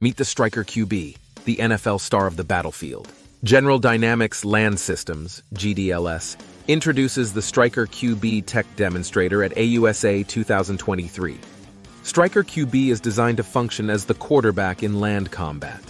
Meet the StrykerQB, the NFL star of the battlefield. General Dynamics Land Systems, GDLS, introduces the StrykerQB tech demonstrator at AUSA 2023. StrykerQB is designed to function as the quarterback in land combat,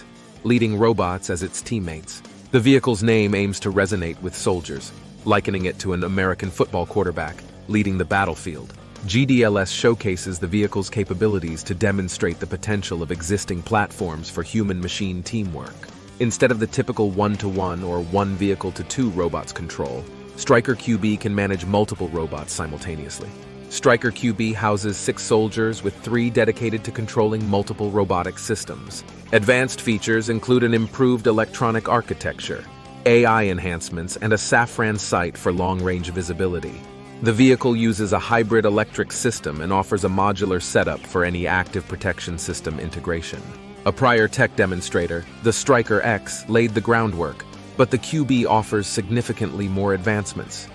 leading robots as its teammates. The vehicle's name aims to resonate with soldiers, likening it to an American football quarterback leading the battlefield. GDLS showcases the vehicle's capabilities to demonstrate the potential of existing platforms for human-machine teamwork. Instead of the typical one-to-one or one vehicle-to-two robots control, StrykerQB can manage multiple robots simultaneously. StrykerQB houses 6 soldiers with 3 dedicated to controlling multiple robotic systems. Advanced features include an improved electronic architecture, AI enhancements, and a saffron sight for long-range visibility. The vehicle uses a hybrid electric system and offers a modular setup for any active protection system integration. A prior tech demonstrator, the Stryker X, laid the groundwork, but the QB offers significantly more advancements.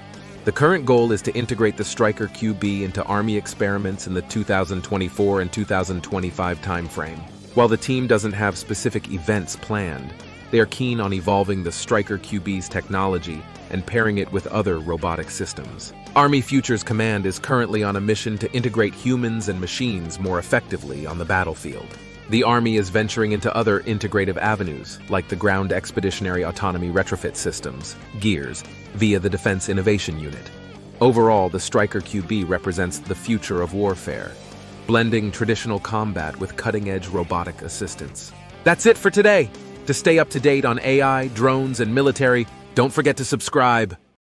The current goal is to integrate the StrykerQB into Army experiments in the 2024 and 2025 timeframe. While the team doesn't have specific events planned, they are keen on evolving the StrykerQB's technology and pairing it with other robotic systems. Army Futures Command is currently on a mission to integrate humans and machines more effectively on the battlefield. The Army is venturing into other integrative avenues, like the Ground Expeditionary Autonomy Retrofit Systems, GEARS, via the Defense Innovation Unit. Overall, the StrykerQB represents the future of warfare, blending traditional combat with cutting-edge robotic assistance. That's it for today. To stay up to date on AI, drones, and military, don't forget to subscribe.